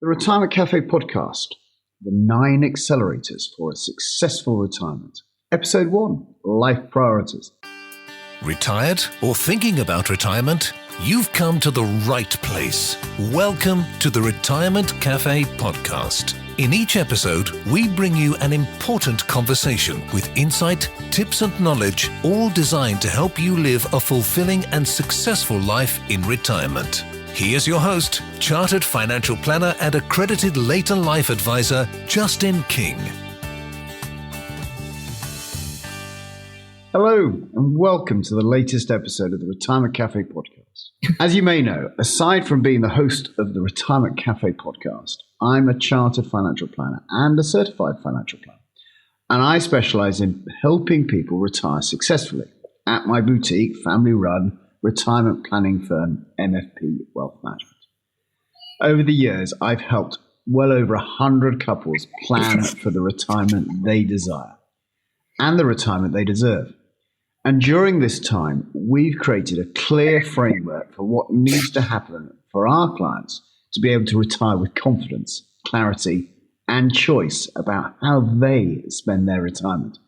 The Retirement Cafe podcast, the 9 accelerators for a successful retirement. Episode 1, Life Priorities. Retired or thinking about retirement? You've come to the right place. Welcome to the Retirement Cafe podcast. In each episode, we bring you an important conversation with insight, tips and knowledge, all designed to help you live a fulfilling and successful life in retirement. Here's your host, Chartered Financial Planner and Accredited Later Life Advisor, Justin King. Hello, and welcome to the latest episode of the Retirement Cafe podcast. As you may know, aside from being the host of the Retirement Cafe podcast, I'm a Chartered Financial Planner and a Certified Financial Planner. And I specialize in helping people retire successfully at my boutique, family-run, retirement planning firm, MFP Wealth Management. Over the years, I've helped well over 100 couples plan for the retirement they desire and the retirement they deserve. And during this time, we've created a clear framework for what needs to happen for our clients to be able to retire with confidence, clarity, and choice about how they spend their retirement.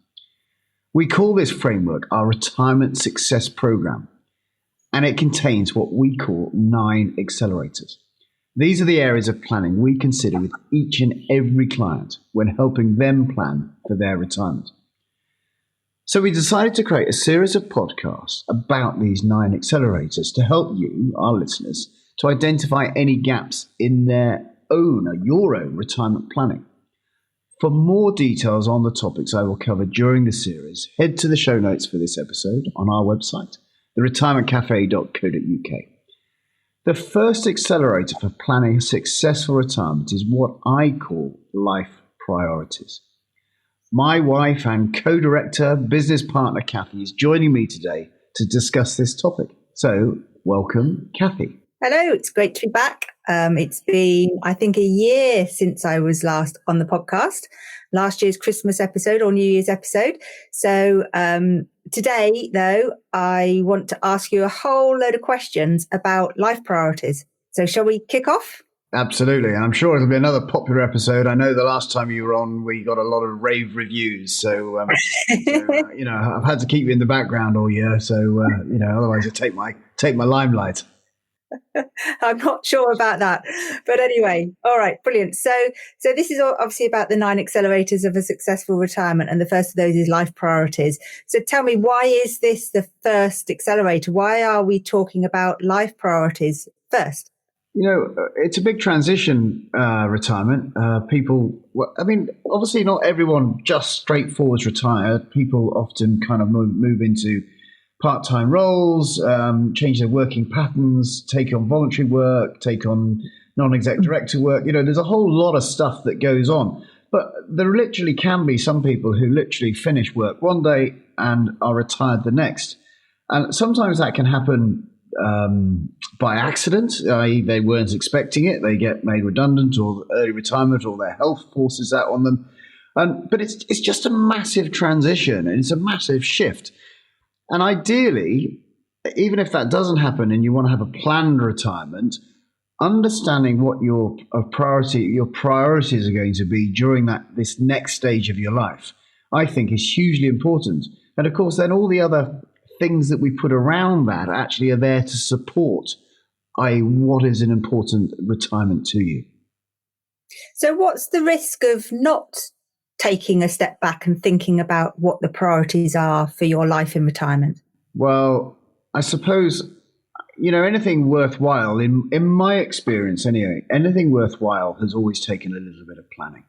We call this framework our Retirement Success Program, and it contains what we call 9 accelerators. These are the areas of planning we consider with each and every client when helping them plan for their retirement. So we decided to create a series of podcasts about these 9 accelerators to help you, our listeners, to identify any gaps in your own retirement planning. For more details on the topics I will cover during the series, head to the show notes for this episode on our website, theretirementcafe.co.uk. The first accelerator for planning a successful retirement is what I call life priorities. My wife and co-director, business partner Kathy, is joining me today to discuss this topic. So, welcome, Kathy. Hello, it's great to be back. It's been, I think, a year since I was last on the podcast, last year's Christmas episode or New Year's episode. So today, though, I want to ask you a whole load of questions about life priorities. So shall we kick off? Absolutely. I'm sure it'll be another popular episode. I know the last time you were on, we got a lot of rave reviews. So, I've had to keep you in the background all year. So, otherwise you'll take my limelight. I'm not sure about that. But anyway, all right, brilliant. So this is obviously about the 9 accelerators of a successful retirement. And the first of those is life priorities. So tell me, why is this the first accelerator? Why are we talking about life priorities first? It's a big transition, retirement. Obviously not everyone just straightforward retire. People often kind of move into part-time roles, change their working patterns, take on voluntary work, take on non-exec director work. There's a whole lot of stuff that goes on. But there literally can be some people who literally finish work one day and are retired the next. And sometimes that can happen by accident, i.e. they weren't expecting it, they get made redundant or early retirement or their health forces that on them. But it's just a massive transition and it's a massive shift. And ideally, even if that doesn't happen and you want to have a planned retirement, understanding what your priorities are going to be during this next stage of your life, I think is hugely important. And of course, then all the other things that we put around that actually are there to support, i.e. what is an important retirement to you. So what's the risk of not taking a step back and thinking about what the priorities are for your life in retirement? Well, I suppose, anything worthwhile, in my experience anyway, anything worthwhile has always taken a little bit of planning.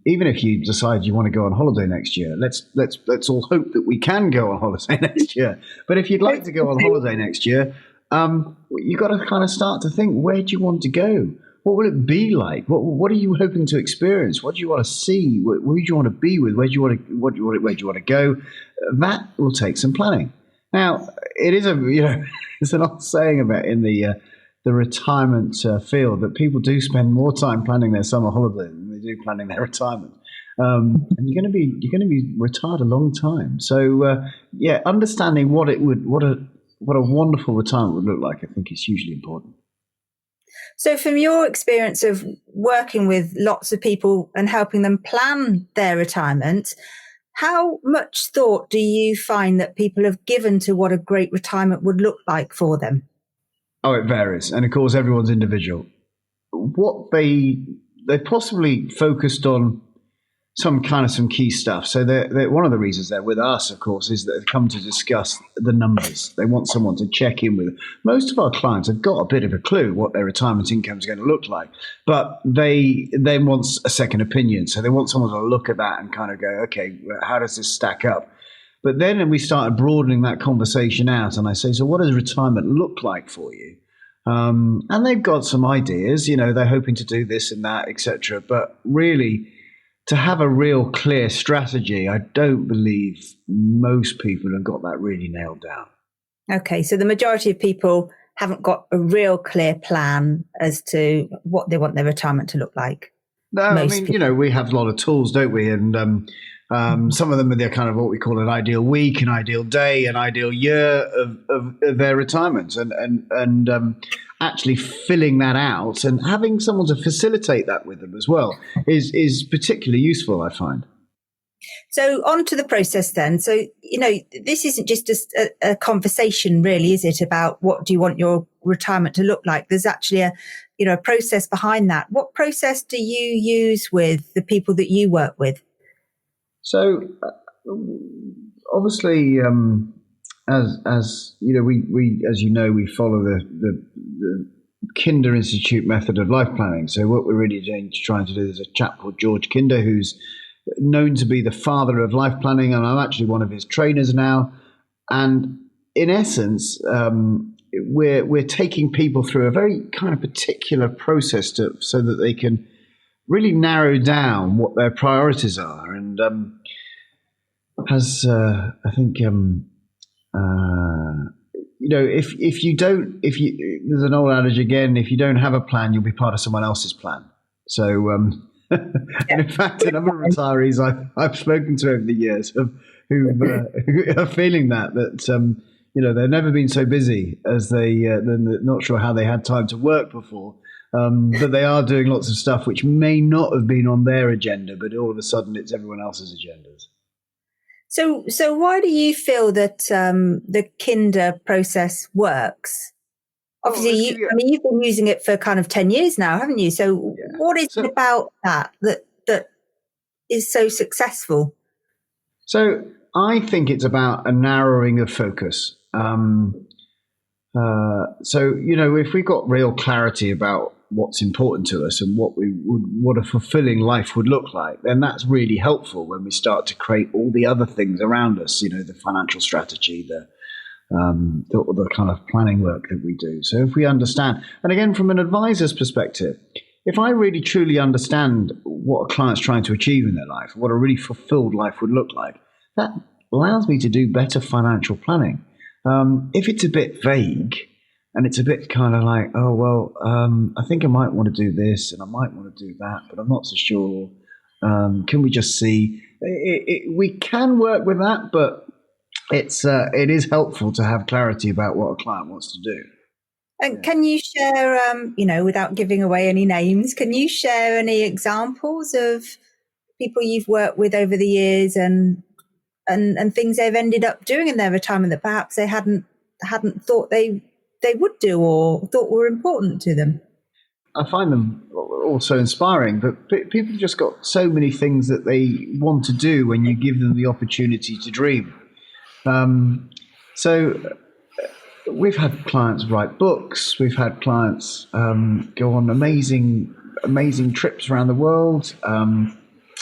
Even if you decide you want to go on holiday next year, let's all hope that we can go on holiday next year. But if you'd like to go on holiday next year, you've got to kind of start to think, where do you want to go? What will it be like? What are you hoping to experience? What do you want to see? Who do you want to be with? Where do you want to go? That will take some planning. Now, it is it's an old saying about in the retirement field that people do spend more time planning their summer holiday than they do planning their retirement. And you're going to be retired a long time. So understanding what a wonderful retirement would look like, I think, is hugely important. So from your experience of working with lots of people and helping them plan their retirement, how much thought do you find that people have given to what a great retirement would look like for them? Oh, it varies. And of course, everyone's individual. What they possibly focused on some key stuff. So they're, one of the reasons they're with us, of course, is that they've come to discuss the numbers. They want someone to check in with. Most of our clients have got a bit of a clue what their retirement income is going to look like, but they then want a second opinion. So they want someone to look at that and kind of go, okay, how does this stack up? But then we started broadening that conversation out, and I say, so what does retirement look like for you? And they've got some ideas, they're hoping to do this and that, etc. But really, to have a real clear strategy, I don't believe most people have got that really nailed down. Okay, so the majority of people haven't got a real clear plan as to what they want their retirement to look like. No, we have a lot of tools, don't we? And some of them are kind of what we call an ideal week, an ideal day, an ideal year of their retirement, and actually filling that out and having someone to facilitate that with them as well is particularly useful, I find. So on to the process then. So, this isn't just a conversation really, is it, about what do you want your retirement to look like? There's actually a process behind that. What process do you use with the people that you work with? So obviously, we follow the Kinder Institute method of life planning. So what we're really trying to do is a chap called George Kinder, who's known to be the father of life planning, and I'm actually one of his trainers now. And in essence, we're taking people through a very kind of particular process so that they can really narrow down what their priorities are. And there's an old adage again, if you don't have a plan, you'll be part of someone else's plan. So, and in fact, a number of retirees I've spoken to over the years who are feeling that they've never been so busy as they're not sure how they had time to work before. But they are doing lots of stuff which may not have been on their agenda, but all of a sudden it's everyone else's agendas. So why do you feel that the Kinder process works? Obviously, you've been using it for kind of 10 years now, haven't you? So what is it about that is so successful? So I think it's about a narrowing of focus. If we've got real clarity about what's important to us and what a fulfilling life would look like, then that's really helpful when we start to create all the other things around us, the financial strategy, the kind of planning work that we do. So if we understand, and again, from an advisor's perspective, if I really truly understand what a client's trying to achieve in their life, what a really fulfilled life would look like, that allows me to do better financial planning. If it's a bit vague and it's a bit kind of like, I think I might want to do this and I might want to do that, but I'm not so sure. Can we just see? We can work with that, but it is helpful to have clarity about what a client wants to do. And can you share, without giving away any names, can you share any examples of people you've worked with over the years and things they've ended up doing in their retirement that perhaps they hadn't thought they would do or thought were important to them? I find them also inspiring, but people just got so many things that they want to do when you give them the opportunity to dream. So we've had clients write books. We've had clients go on amazing trips around the world.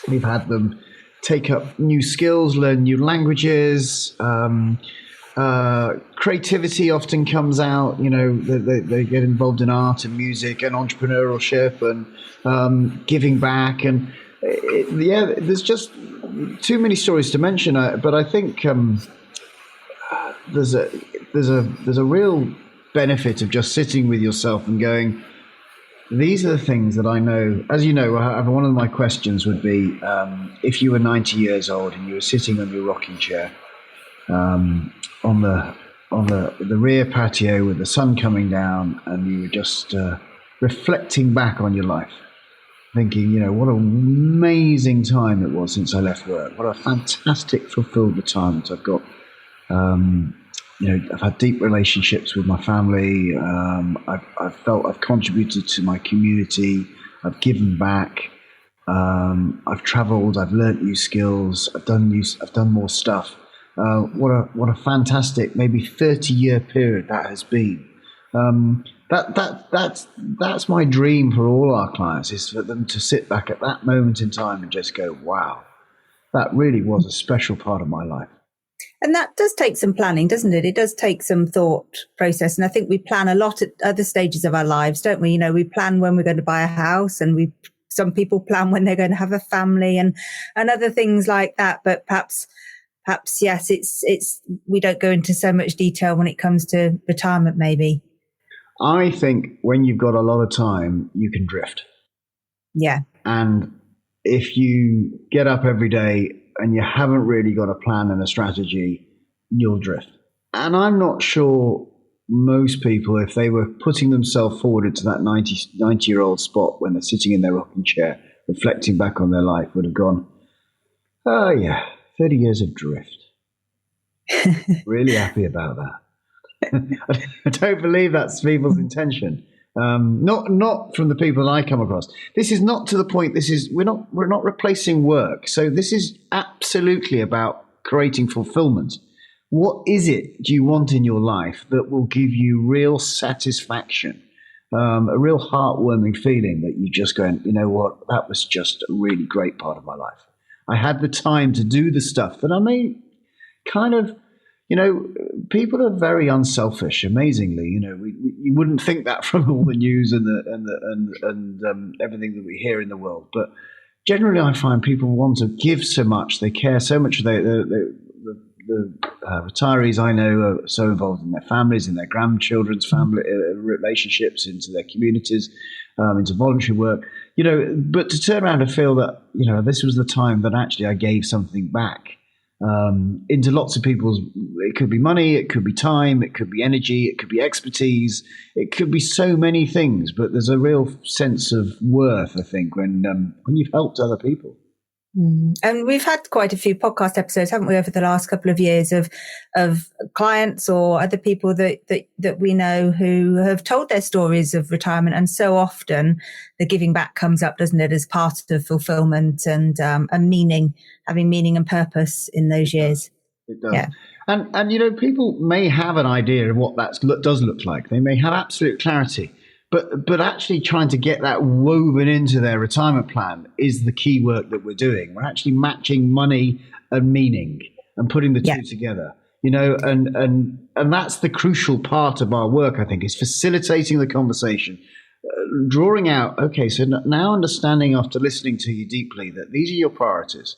We've had them take up new skills, learn new languages. Creativity often comes out. They get involved in art and music and entrepreneurship and giving back. And there's just too many stories to mention. But I think there's a real benefit of just sitting with yourself and going, these are the things that I know. As you know, one of my questions would be, if you were 90 years old and you were sitting on your rocking chair on the rear patio with the sun coming down, and you were just reflecting back on your life, thinking, what an amazing time it was since I left work. What a fantastic, fulfilled retirement I've got. I've had deep relationships with my family. I've felt I've contributed to my community. I've given back. I've travelled. I've learnt new skills. I've done more stuff. What a fantastic, maybe 30-year period that has been. That's my dream for all our clients, is for them to sit back at that moment in time and just go, wow, that really was a special part of my life. And that does take some planning, doesn't it? It does take some thought process. And I think we plan a lot at other stages of our lives, don't we? We plan when we're going to buy a house, and some people plan when they're going to have a family and other things like that. But perhaps, yes, it's we don't go into so much detail when it comes to retirement, maybe. I think when you've got a lot of time, you can drift. Yeah. And if you get up every day and you haven't really got a plan and a strategy, you'll drift. And I'm not sure most people, if they were putting themselves forward into that 90-year-old spot when they're sitting in their rocking chair, reflecting back on their life, would have gone, oh yeah, 30 years of drift. Really happy about that. I don't believe that's people's intention. Not from the people that I come across. This is not to the point. We're not replacing work. So this is absolutely about creating fulfillment. What is it do you want in your life that will give you real satisfaction, a real heartwarming feeling that you just going, you know what, that was just a really great part of my life. I had the time to do the stuff that I may kind of, people are very unselfish. Amazingly, you wouldn't think that from all the news and everything that we hear in the world. But generally, I find people want to give so much. They care so much. The retirees I know are so involved in their families, in their grandchildren's family relationships, into their communities, into voluntary work. But to turn around and feel that this was the time that actually I gave something back. Into lots of people's, it could be money, it could be time, it could be energy, it could be expertise, it could be so many things. But there's a real sense of worth, I think, when you've helped other people. And we've had quite a few podcast episodes, haven't we, over the last couple of years of clients or other people that we know who have told their stories of retirement. And so often the giving back comes up, doesn't it, as part of fulfillment and meaning, having meaning and purpose in those years. It does. Yeah. And people may have an idea of what that does look like. They may have absolute clarity. But actually trying to get that woven into their retirement plan is the key work that we're doing. We're actually matching money and meaning and putting the two together, and that's the crucial part of our work, I think, is facilitating the conversation, drawing out, okay, so now understanding after listening to you deeply that these are your priorities.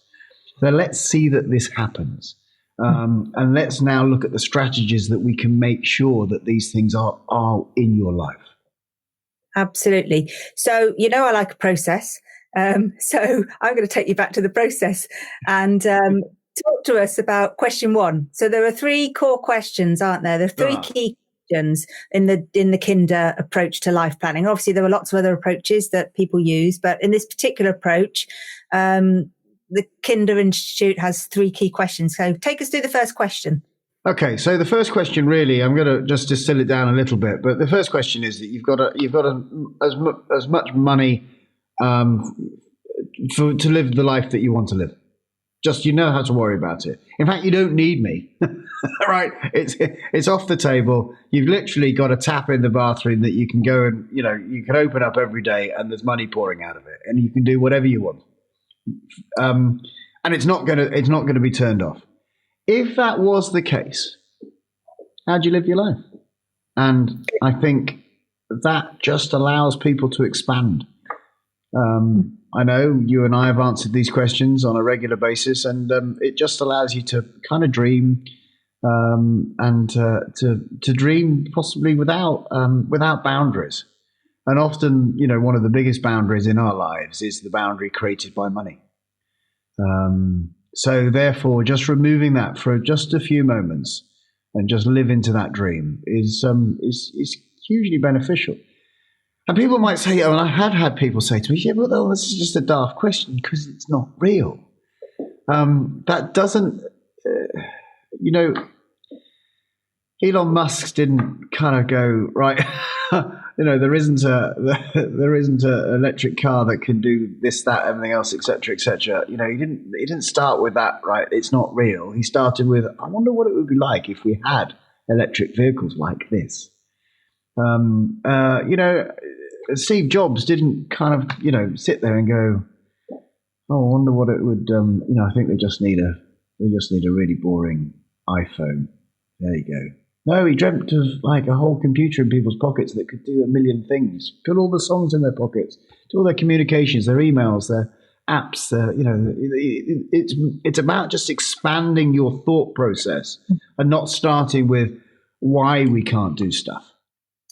So let's see that this happens. And let's now look at the strategies that we can make sure that these things are in your life. Absolutely. So, I like a process. So I'm going to take you back to the process and talk to us about question 1. So there are 3 core questions, aren't there? There are 3 key questions in the Kinder approach to life planning. Obviously, there are lots of other approaches that people use, but in this particular approach, the Kinder Institute has 3 key questions. So take us through the first question. Okay, so the first question, really, I'm going to just distill it down a little bit, but the first question is that you've got as much money to live the life that you want to live. Just how to worry about it. In fact, you don't need me, right? It's off the table. You've literally got a tap in the bathroom that you can go and you can open up every day, and there's money pouring out of it, and you can do whatever you want, and it's not going to be turned off. If that was the case, how do you live your life? And I think that just allows people to expand. I know you and I have answered these questions on a regular basis, and it just allows you to kind of dream and to dream possibly without boundaries. And often, one of the biggest boundaries in our lives is the boundary created by money. So therefore, just removing that for just a few moments and just live into that dream is hugely beneficial. And people might say, and I had people say to me, yeah, well, this is just a daft question because it's not real. That doesn't, Elon Musk didn't kind of go, right, there isn't an electric car that can do this, that, everything else, etc., etc. He didn't start with that, right? It's not real. He started with, I wonder what it would be like if we had electric vehicles like this. Steve Jobs didn't kind of, sit there and go, oh, I wonder what it would, I think they just need a really boring iPhone. There you go. No, he dreamt of like a whole computer in people's pockets that could do a million things, put all the songs in their pockets, do all their communications, their emails, their apps. It's about just expanding your thought process and not starting with why we can't do stuff.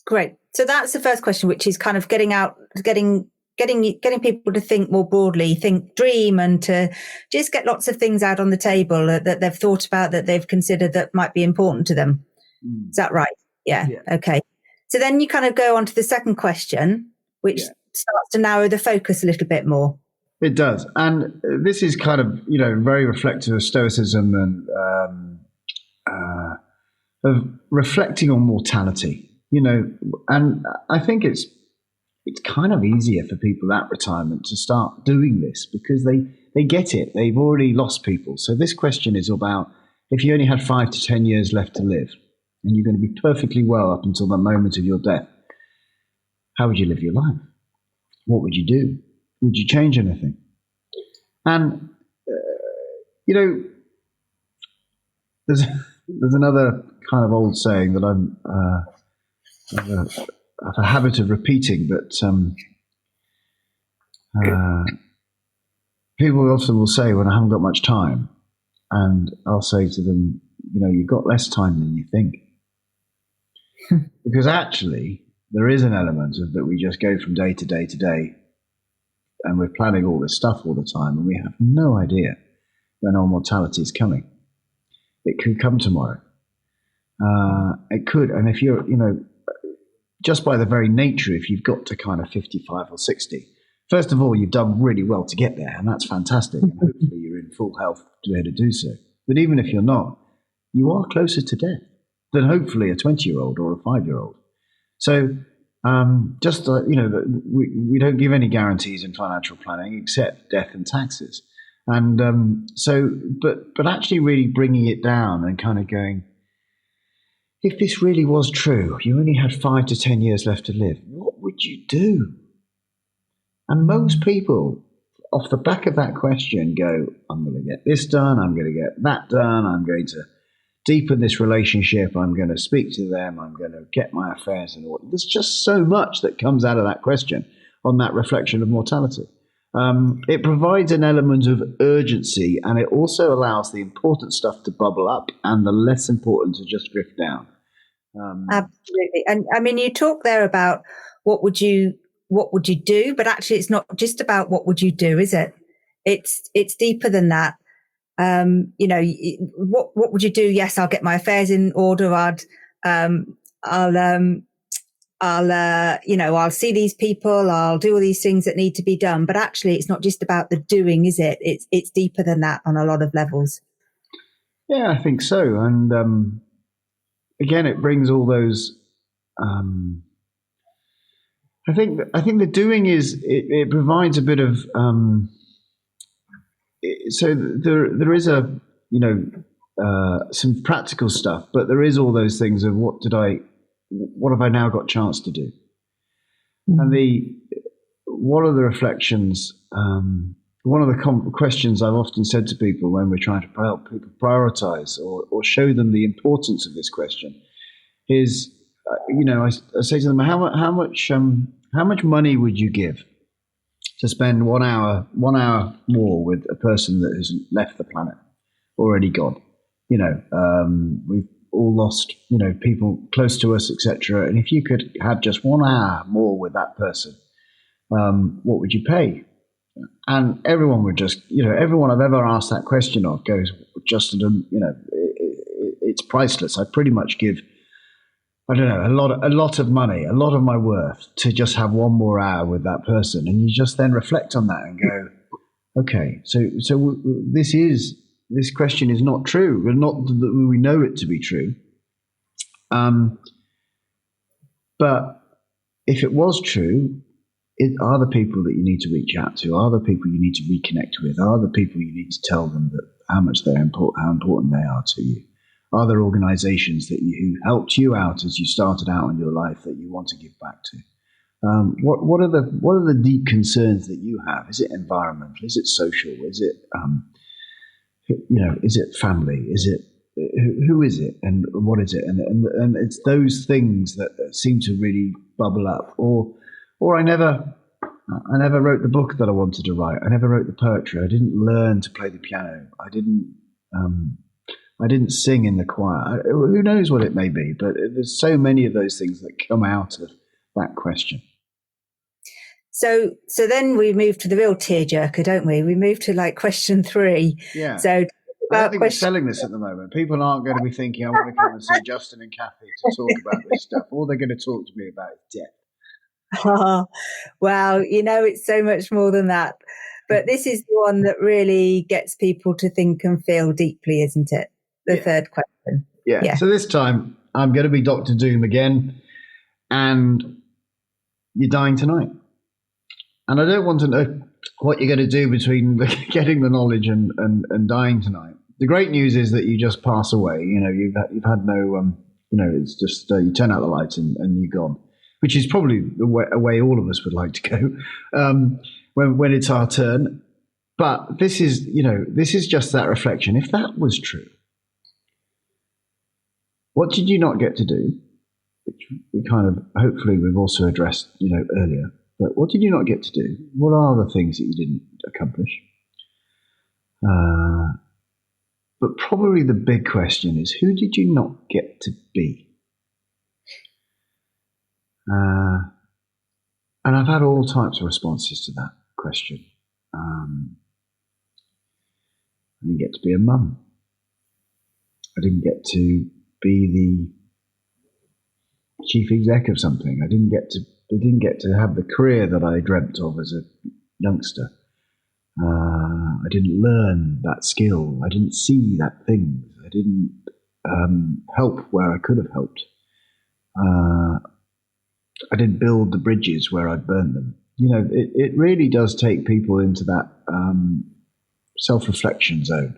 Great. So that's the first question, which is kind of getting people to think more broadly, think, dream, and to just get lots of things out on the table that they've thought about, that they've considered that might be important to them. Is that right? Yeah. Okay. So then you kind of go on to the second question, which starts to narrow the focus a little bit more. It does. And this is kind of, very reflective of Stoicism and of reflecting on mortality, and I think it's kind of easier for people at retirement to start doing this because they get it. They've already lost people. So this question is about if you only had 5 to 10 years left to live and you're going to be perfectly well up until the moment of your death, how would you live your life? What would you do? Would you change anything? And, there's another kind of old saying that I have a habit of repeating, but people often will say when I haven't got much time, and I'll say to them, you've got less time than you think. Because actually, there is an element of that we just go from day to day to day, and we're planning all this stuff all the time, and we have no idea when our mortality is coming. It could come tomorrow. It could, and if you're, just by the very nature, if you've got to kind of 55 or 60, first of all, you've done really well to get there, and that's fantastic. And hopefully you're in full health to be able to do so. But even if you're not, you are closer to death than hopefully a 20-year-old or a 5-year-old. So we don't give any guarantees in financial planning except death and taxes. And but actually really bringing it down and kind of going, if this really was true, you only had 5 to 10 years left to live, what would you do? And most people, off the back of that question, go, I'm going to get this done, I'm going to get that done, I'm going to deepen this relationship, I'm going to speak to them, I'm going to get my affairs in order. There's just so much that comes out of that question on that reflection of mortality. It provides an element of urgency, and it also allows the important stuff to bubble up and the less important to just drift down. Absolutely. And I mean, you talk there about what would you do, but actually it's not just about what would you do, is it? It's deeper than that. What would you do? Yes, I'll get my affairs in order. I'll see these people, I'll do all these things that need to be done. But actually it's not just about the doing, is it? It's deeper than that on a lot of levels. Yeah, I think so. And again, it brings all those. I think the doing is it provides a bit of. So there is a some practical stuff, but there is all those things of what have I now got chance to do, and one of the reflections. One of the questions I've often said to people when we're trying to help people prioritize or show them the importance of this question is, I say to them, how much money would you give to spend 1 hour more with a person that has left the planet, already gone? We've all lost, people close to us, etc. And if you could have just 1 hour more with that person, what would you pay? And everyone would just, everyone I've ever asked that question of goes, Justin, it's priceless. I pretty much give I don't know, a lot of money, a lot of my worth to just have one more hour with that person. And you just then reflect on that and go, okay, so this question is not true. Not that we know it to be true. But if it was true, are the people that you need to reach out to, are the people you need to reconnect with, are the people you need to tell them that how much how important they are to you? Are there organizations who helped you out as you started out in your life that you want to give back to? What are the deep concerns that you have? Is it environmental? Is it social? Is it is it family? Is it who is it and what is it? And it's those things that seem to really bubble up. Or I never wrote the book that I wanted to write. I never wrote the poetry. I didn't learn to play the piano. I didn't sing in the choir. Who knows what it may be? But there's so many of those things that come out of that question. So then we move to the real tearjerker, don't we? We move to like question 3. Yeah. So I don't think we're selling this at the moment. People aren't going to be thinking, I want to come and see Justin and Kathy to talk about this stuff. All they're going to talk to me about is death. Oh, well, it's so much more than that. But this is the one that really gets people to think and feel deeply, isn't it? The third question. Yeah. So this time I'm going to be Dr. Doom again, and you're dying tonight. And I don't want to know what you're going to do between getting the knowledge and dying tonight. The great news is that you just pass away. You've had no, it's just you turn out the lights and you're gone, which is probably a way all of us would like to go when it's our turn. But this is just that reflection. If that was true, what did you not get to do? Which we kind of, hopefully we've also addressed, earlier. But what did you not get to do? What are the things that you didn't accomplish? But probably the big question is, who did you not get to be? And I've had all types of responses to that question. I didn't get to be a mum. I didn't get to be the chief exec of something. I didn't get to have the career that I dreamt of as a youngster. I didn't learn that skill. I didn't see that thing. I didn't help where I could have helped. I didn't build the bridges where I burned them. It really does take people into that self-reflection zone.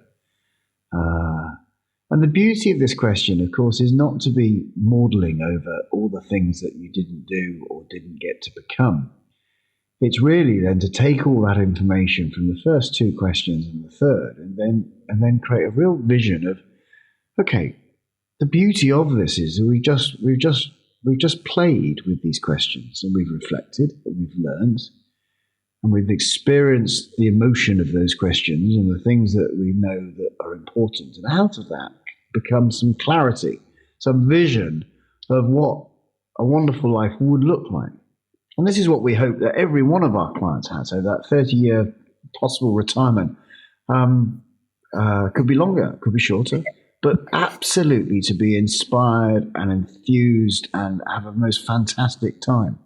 And the beauty of this question, of course, is not to be maudling over all the things that you didn't do or didn't get to become. It's really then to take all that information from the first 2 questions and the third, and then create a real vision of, okay, the beauty of this is that we've just played with these questions, and we've reflected, and we've learned, and we've experienced the emotion of those questions and the things that we know that are important. And out of that becomes some clarity, some vision of what a wonderful life would look like. And this is what we hope that every one of our clients has. So that 30-year possible retirement could be longer, could be shorter, but absolutely to be inspired and enthused and have a most fantastic time.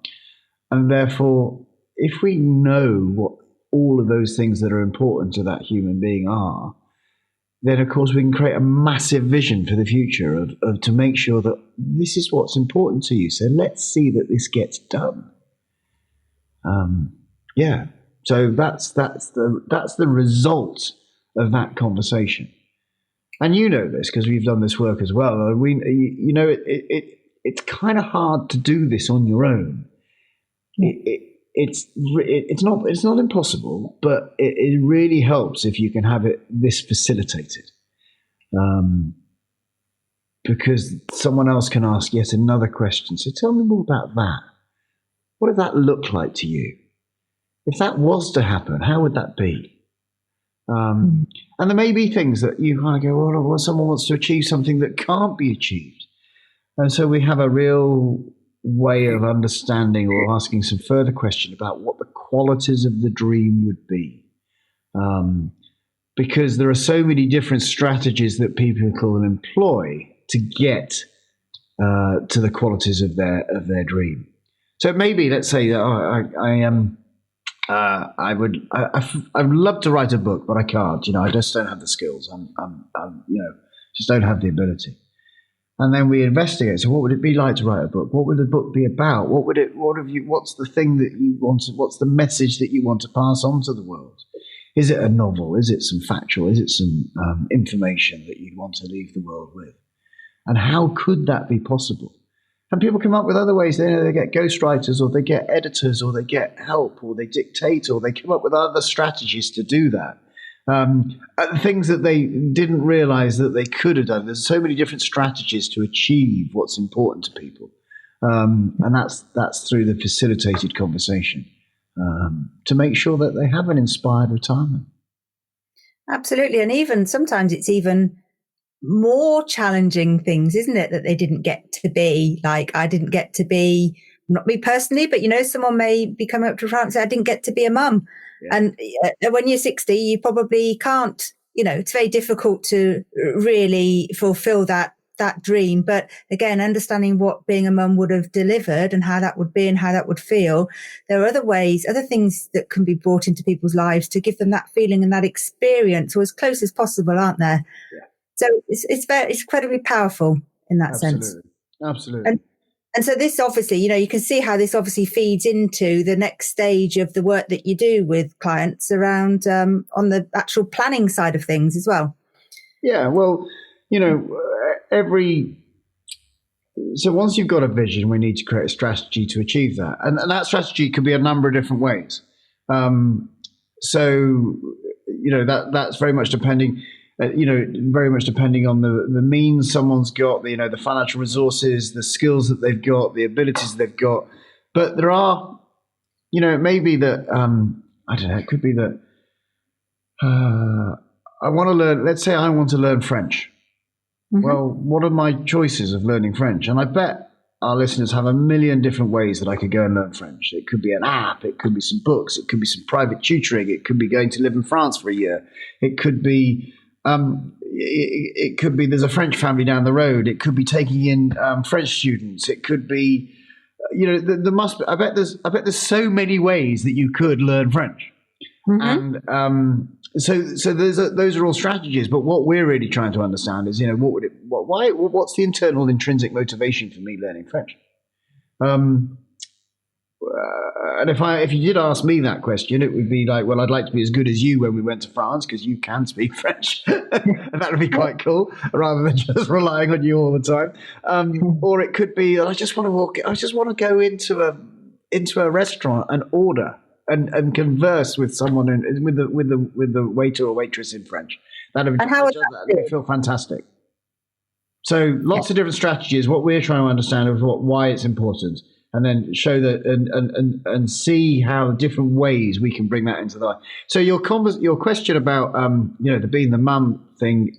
And therefore, if we know what all of those things that are important to that human being are, then of course we can create a massive vision for the future of to make sure that this is what's important to you. So let's see that this gets done. So that's the result of that conversation. And you know this because we've done this work as well. It's kind of hard to do this on your own. It's not impossible, but it really helps if you can have this facilitated, because someone else can ask yet another question. So tell me more about that. What did that look like to you? If that was to happen, how would that be? And there may be things that you kind of go, well, someone wants to achieve something that can't be achieved. And so we have a real way of understanding or asking some further question about what the qualities of the dream would be. Because there are so many different strategies that people can employ to get to the qualities of their dream. So maybe, let's say, I'd love to write a book, but I can't. I just don't have the skills. Just don't have the ability. And then we investigate. So, what would it be like to write a book? What would the book be about? What's the thing that you want to? What's the message that you want to pass on to the world? Is it a novel? Is it some factual? Is it some information that you want to leave the world with? And how could that be possible? And people come up with other ways. They get ghostwriters, or they get editors, or they get help, or they dictate, or they come up with other strategies to do that. Things that they didn't realize that they could have done. There's so many different strategies to achieve what's important to people. And that's through the facilitated conversation to make sure that they have an inspired retirement. Absolutely. And even sometimes it's even more challenging things, isn't it, that they didn't get to be. Like, I didn't get to be, not me personally, but someone may be coming up to France and say, I didn't get to be a mum. Yeah. And when you're 60, you probably can't, it's very difficult to really fulfill that dream. But again, understanding what being a mum would have delivered and how that would be and how that would feel, there are other things that can be brought into people's lives to give them that feeling and that experience, or as close as possible, aren't there? Yeah. So it's incredibly powerful in that sense. Absolutely. And so this obviously, you can see how this obviously feeds into the next stage of the work that you do with clients around on the actual planning side of things as well. Yeah, well, so once you've got a vision, we need to create a strategy to achieve that. And that strategy could be a number of different ways. That's very much depending. Very much depending on the means someone's got, the financial resources, the skills that they've got, the abilities they've got. But there are, it may be that, I don't know, it could be that I want to learn, let's say I want to learn French. Mm-hmm. Well, what are my choices of learning French? And I bet our listeners have a million different ways that I could go and learn French. It could be an app. It could be some books. It could be some private tutoring. It could be going to live in France for a year. It could be... it could be there's a French family down the road. It could be taking in French students. It could be, there must be, I bet there's so many ways that you could learn French. Mm-hmm. And so those are all strategies. But what we're really trying to understand is, what's the internal intrinsic motivation for me learning French? And if you did ask me that question, it would be like, well, I'd like to be as good as you when we went to France, because you can speak French, and that would be quite cool, rather than just relying on you all the time. Or it could be, I just want to go into a restaurant and order and converse with someone with the waiter or waitress in French. That would feel fantastic. So lots of different strategies. What we're trying to understand is why it's important. And then show that and see how different ways we can bring that into life. So your question about the being the mum thing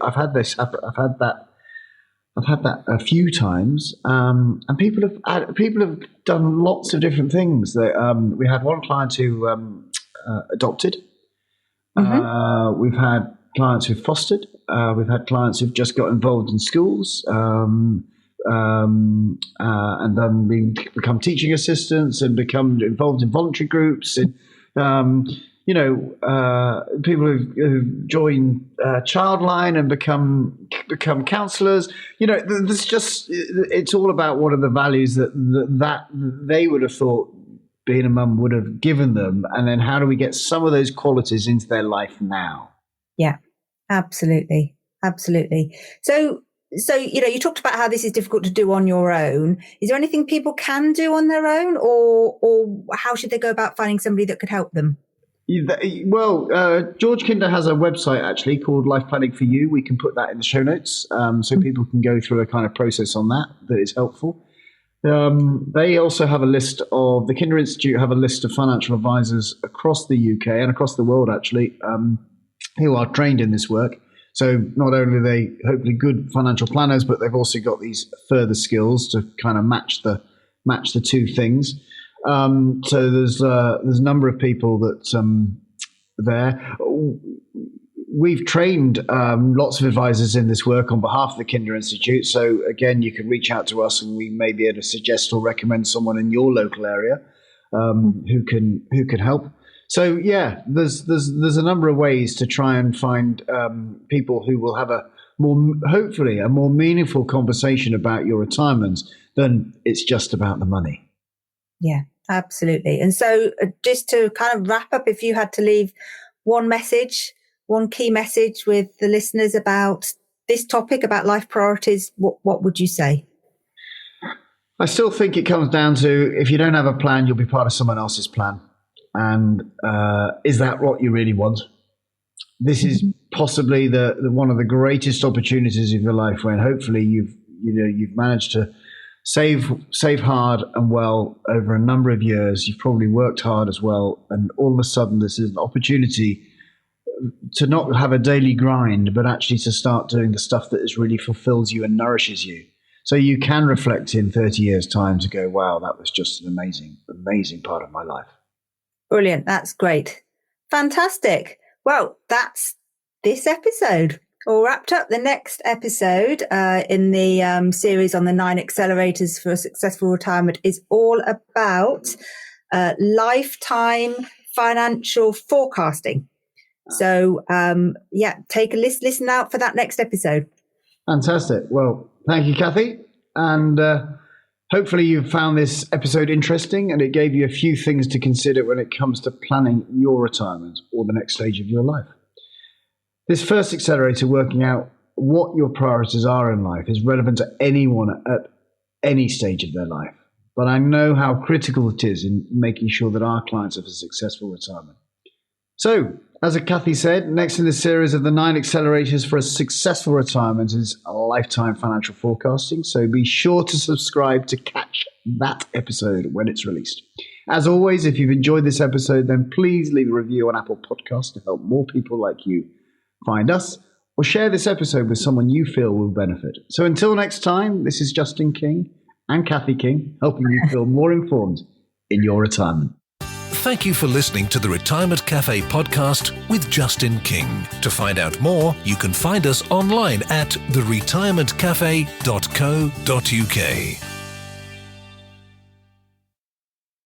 I've had that a few times, and people have done lots of different things. We had one client who adopted. Mm-hmm. We've had clients who've fostered. We've had clients who've just got involved in schools. And then become teaching assistants and become involved in voluntary groups, and people who've joined Childline and become counsellors. There's just, it's all about what are the values that they would have thought being a mum would have given them, and then how do we get some of those qualities into their life now? Yeah, absolutely. So, you talked about how this is difficult to do on your own. Is there anything people can do on their own, or how should they go about finding somebody that could help them? Well, George Kinder has a website actually called Life Planning for You. We can put that in the show notes, so people can go through a kind of process on that is helpful. They also have the Kinder Institute have a list of financial advisors across the UK and across the world actually, who are trained in this work. So not only are they hopefully good financial planners, but they've also got these further skills to kind of match the two things. So there's a number of people that there. we've trained lots of advisors in this work on behalf of the Kinder Institute. So again, you can reach out to us and we may be able to suggest or recommend someone in your local area who can help. So yeah, there's a number of ways to try and find people who will have hopefully a more meaningful conversation about your retirement than it's just about the money. Yeah, absolutely. And so just to kind of wrap up, if you had to leave one key message with the listeners about this topic, about life priorities, what would you say? I still think it comes down to, if you don't have a plan, you'll be part of someone else's plan. And is that what you really want? This is possibly the one of the greatest opportunities of your life, when hopefully you've managed to save hard and well over a number of years. You've probably worked hard as well, and all of a sudden this is an opportunity to not have a daily grind, but actually to start doing the stuff that really fulfills you and nourishes you. So you can reflect in 30 years' time to go, wow, that was just an amazing, amazing part of my life. Brilliant. That's great. Fantastic. Well, that's this episode. All wrapped up. The next episode in the series on the 9 accelerators for a successful retirement is all about lifetime financial forecasting. So, take a listen out for that next episode. Fantastic. Well, thank you, Kathy. And hopefully you found this episode interesting and it gave you a few things to consider when it comes to planning your retirement or the next stage of your life. This first accelerator, working out what your priorities are in life, is relevant to anyone at any stage of their life. But I know how critical it is in making sure that our clients have a successful retirement. So, as Kathy said, next in the series of the 9 accelerators for a successful retirement is lifetime financial forecasting. So be sure to subscribe to catch that episode when it's released. As always, if you've enjoyed this episode, then please leave a review on Apple Podcasts to help more people like you find us, or share this episode with someone you feel will benefit. So until next time, this is Justin King and Kathy King, helping you feel more informed in your retirement. Thank you for listening to the Retirement Cafe podcast with Justin King. To find out more, you can find us online at theretirementcafe.co.uk.